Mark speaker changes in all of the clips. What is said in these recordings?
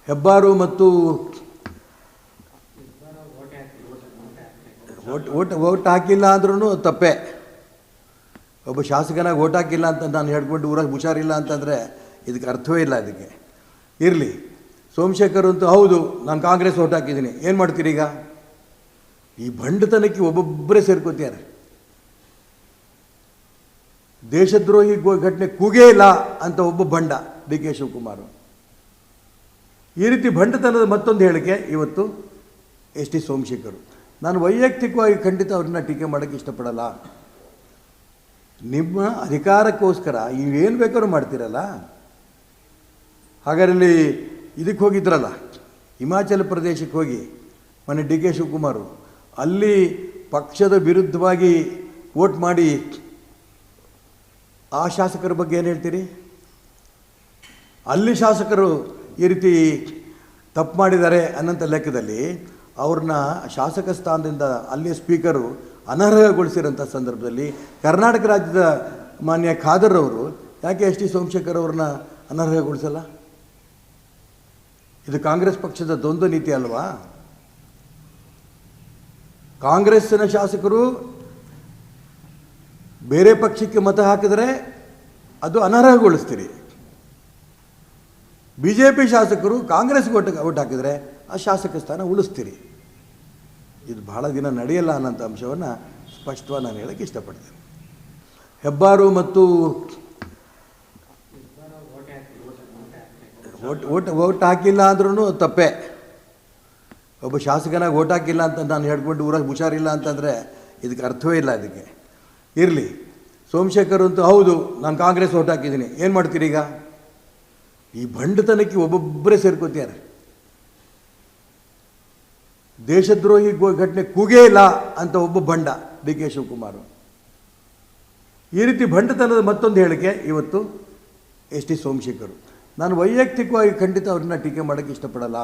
Speaker 1: ಹೆಬ್ಬಾರು ಮತ್ತು ಓಟ್ ಹಾಕಿಲ್ಲ ಅಂದ್ರೂ ತಪ್ಪೇ. ಒಬ್ಬ ಶಾಸಕನಾಗಿ ಓಟ್ ಹಾಕಿಲ್ಲ ಅಂತ ನಾನು ಹೇಳ್ಕೊಂಡು ಊರಾಗ ಹುಷಾರಿಲ್ಲ ಅಂತಂದರೆ ಇದಕ್ಕೆ ಅರ್ಥವೇ ಇಲ್ಲ. ಅದಕ್ಕೆ ಇರಲಿ. ಸೋಮಶೇಖರ್ ಅಂತೂ ಹೌದು ನಾನು ಕಾಂಗ್ರೆಸ್ ಓಟ್ ಹಾಕಿದ್ದೀನಿ, ಏನು ಮಾಡ್ತೀರಿ ಈಗ? ಈ ಬಂಡತನಕ್ಕೆ ಒಬ್ಬೊಬ್ಬರೇ ಸೇರ್ಕೋತಾರೆ. ದೇಶದ್ರೋಹಿ ಘಟನೆ ಕೂಗೇ ಇಲ್ಲ ಅಂತ ಒಬ್ಬ ಬಂಡ ಡಿ ಕೆ ಶಿವಕುಮಾರ್. ಈ ರೀತಿ ಬಂಡತನದ ಮತ್ತೊಂದು ಹೇಳಿಕೆ ಇವತ್ತು ಎಸ್ ಟಿ ಸೋಮಶೇಖರ್. ನಾನು ವೈಯಕ್ತಿಕವಾಗಿ ಖಂಡಿತ ಅವ್ರನ್ನ ಟೀಕೆ ಮಾಡೋಕ್ಕೆ ಇಷ್ಟಪಡಲ್ಲ. ನಿಮ್ಮ ಅಧಿಕಾರಕ್ಕೋಸ್ಕರ ಇವೇನು ಬೇಕಾದ್ರೂ ಮಾಡ್ತೀರಲ್ಲ. ಹಾಗಾರಲ್ಲಿ ಇದಕ್ಕೆ ಹೋಗಿದ್ರಲ್ಲ, ಹಿಮಾಚಲ ಪ್ರದೇಶಕ್ಕೆ ಹೋಗಿ ಮೊನ್ನೆ ಡಿ ಕೆ ಶಿವಕುಮಾರ್ ಅಲ್ಲಿ ಪಕ್ಷದ ವಿರುದ್ಧವಾಗಿ ವೋಟ್ ಮಾಡಿ ಆ ಶಾಸಕರ ಬಗ್ಗೆ ಏನು ಹೇಳ್ತೀರಿ? ಅಲ್ಲಿ ಶಾಸಕರು ಈ ರೀತಿ ತಪ್ಪು ಮಾಡಿದ್ದಾರೆ ಅನ್ನೋಂಥ ಲೆಕ್ಕದಲ್ಲಿ ಅವ್ರನ್ನ ಶಾಸಕ ಸ್ಥಾನದಿಂದ ಅಲ್ಲಿ ಸ್ಪೀಕರು ಅನರ್ಹಗೊಳಿಸಿರೋಂಥ ಸಂದರ್ಭದಲ್ಲಿ ಕರ್ನಾಟಕ ರಾಜ್ಯದ ಮಾನ್ಯ ಖಾದರ್ ಅವರು ಯಾಕೆ ಎಸ್ ಟಿ ಸೋಮಶೇಖರ್ ಅವ್ರನ್ನ ಅನರ್ಹಗೊಳಿಸಲ್ಲ? ಇದು ಕಾಂಗ್ರೆಸ್ ಪಕ್ಷದ ದ್ವಂದ್ವ ನೀತಿ ಅಲ್ವಾ? ಕಾಂಗ್ರೆಸ್ಸಿನ ಶಾಸಕರು ಬೇರೆ ಪಕ್ಷಕ್ಕೆ ಮತ ಹಾಕಿದರೆ ಅದು ಅನರ್ಹಗೊಳಿಸ್ತೀರಿ. ಬಿ ಜೆ ಪಿ ಶಾಸಕರು ಕಾಂಗ್ರೆಸ್ಗೆ ಓಟ್ ಹಾಕಿದರೆ ಆ ಶಾಸಕ ಸ್ಥಾನ ಉಳಿಸ್ತೀರಿ. ಇದು ಬಹಳ ದಿನ ನಡೆಯಲ್ಲ ಅನ್ನೋಂಥ ಅಂಶವನ್ನು ಸ್ಪಷ್ಟವಾಗಿ ನಾನು ಹೇಳೋಕ್ಕೆ ಇಷ್ಟಪಡ್ತೇನೆ. ಹೆಬ್ಬಾರು ಮತ್ತು ಓಟ್ ಹಾಕಿಲ್ಲ ಅಂದ್ರೂ ತಪ್ಪೇ. ಒಬ್ಬ ಶಾಸಕನಾಗಿ ಓಟ್ ಹಾಕಿಲ್ಲ ಅಂತ ನಾನು ಹೇಳ್ಕೊಂಡು ಊರಾಗ ಹುಷಾರಿಲ್ಲ ಅಂತಂದರೆ ಇದಕ್ಕೆ ಅರ್ಥವೇ ಇಲ್ಲ. ಅದಕ್ಕೆ ಇರಲಿ. ಸೋಮಶೇಖರ್ ಅಂತೂ ಹೌದು ನಾನು ಕಾಂಗ್ರೆಸ್ ಓಟ್ ಹಾಕಿದ್ದೀನಿ, ಏನು ಮಾಡ್ತೀರಿ ಈಗ? ಈ ಬಂಡತನಕ್ಕೆ ಒಬ್ಬೊಬ್ಬರೇ ಸೇರ್ಕೋತಾರೆ. ದೇಶದ್ರೋಹಿ ಘಟನೆ ಕೂಗೇ ಇಲ್ಲ ಅಂತ ಒಬ್ಬ ಬಂಡ ಡಿ ಕೆ ಶಿವಕುಮಾರ್. ಈ ರೀತಿ ಬಂಡತನದ ಮತ್ತೊಂದು ಹೇಳಿಕೆ ಇವತ್ತು ಎಸ್ ಟಿ ಸೋಮಶೇಖರ್. ನಾನು ವೈಯಕ್ತಿಕವಾಗಿ ಖಂಡಿತ ಅವ್ರನ್ನ ಟೀಕೆ ಮಾಡೋಕ್ಕೆ ಇಷ್ಟಪಡಲ್ಲ.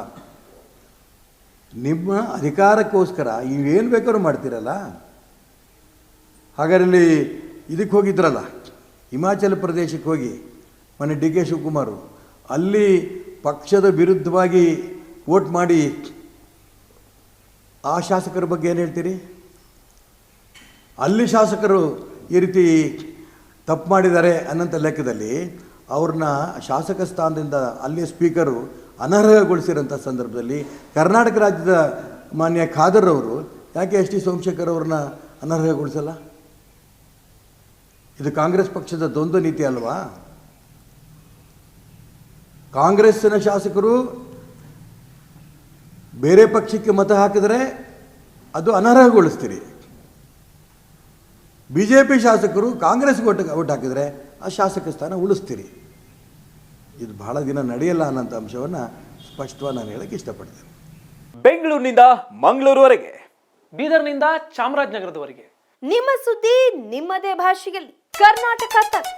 Speaker 1: ನಿಮ್ಮ ಅಧಿಕಾರಕ್ಕೋಸ್ಕರ ಇವೇನು ಬೇಕಾದ್ರೂ ಮಾಡ್ತೀರಲ್ಲ. ಹಾಗಾರಲ್ಲಿ ಇದಕ್ಕೆ ಹೋಗಿದ್ರಲ್ಲ, ಹಿಮಾಚಲ ಪ್ರದೇಶಕ್ಕೆ ಹೋಗಿ ಮೊನ್ನೆ ಡಿ ಕೆ ಶಿವಕುಮಾರ್ ಅಲ್ಲಿ ಪಕ್ಷದ ವಿರುದ್ಧವಾಗಿ ವೋಟ್ ಮಾಡಿ ಆ ಶಾಸಕರ ಬಗ್ಗೆ ಏನು ಹೇಳ್ತೀರಿ? ಅಲ್ಲಿ ಶಾಸಕರು ಈ ರೀತಿ ತಪ್ಪು ಮಾಡಿದ್ದಾರೆ ಅನ್ನೋಂಥ ಲೆಕ್ಕದಲ್ಲಿ ಅವ್ರನ್ನ ಶಾಸಕ ಸ್ಥಾನದಿಂದ ಅಲ್ಲಿ ಸ್ಪೀಕರು ಅನರ್ಹಗೊಳಿಸಿರೋಂಥ ಸಂದರ್ಭದಲ್ಲಿ ಕರ್ನಾಟಕ ರಾಜ್ಯದ ಮಾನ್ಯ ಖಾದರ್ ಅವರು ಯಾಕೆ ಎಸ್ ಟಿ ಸೋಮಶೇಖರ್ ಅವ್ರನ್ನ ಅನರ್ಹಗೊಳಿಸಲ್ಲ? ಇದು ಕಾಂಗ್ರೆಸ್ ಪಕ್ಷದ ದ್ವಂದ್ವ ನೀತಿ ಅಲ್ವಾ? ಕಾಂಗ್ರೆಸ್ಸಿನ ಶಾಸಕರು ಬೇರೆ ಪಕ್ಷಕ್ಕೆ ಮತ ಹಾಕಿದರೆ ಅದು ಅನರ್ಹಗೊಳಿಸ್ತೀರಿ. ಬಿ ಜೆ ಪಿ ಶಾಸಕರು ಕಾಂಗ್ರೆಸ್ಗೆ ಓಟ್ ಹಾಕಿದರೆ ಆ ಶಾಸಕ ಸ್ಥಾನ ಉಳಿಸ್ತೀರಿ. ಇದು ಬಹಳ ದಿನ ನಡೆಯಲ್ಲ ಅನ್ನೋಂಥ ಅಂಶವನ್ನು ಸ್ಪಷ್ಟವಾಗಿ ನಾನು ಹೇಳೋಕ್ಕೆ ಇಷ್ಟಪಡ್ತೇನೆ.
Speaker 2: ಬೆಂಗಳೂರಿನಿಂದ ಮಂಗಳೂರುವರೆಗೆ, ಬೀದರ್ನಿಂದ ಚಾಮರಾಜನಗರದವರೆಗೆ
Speaker 3: ನಿಮ್ಮ ಸುದ್ದಿ ನಿಮ್ಮದೇ ಭಾಷೆಯಲ್ಲಿ ಕರ್ನಾಟಕ ತಕ್.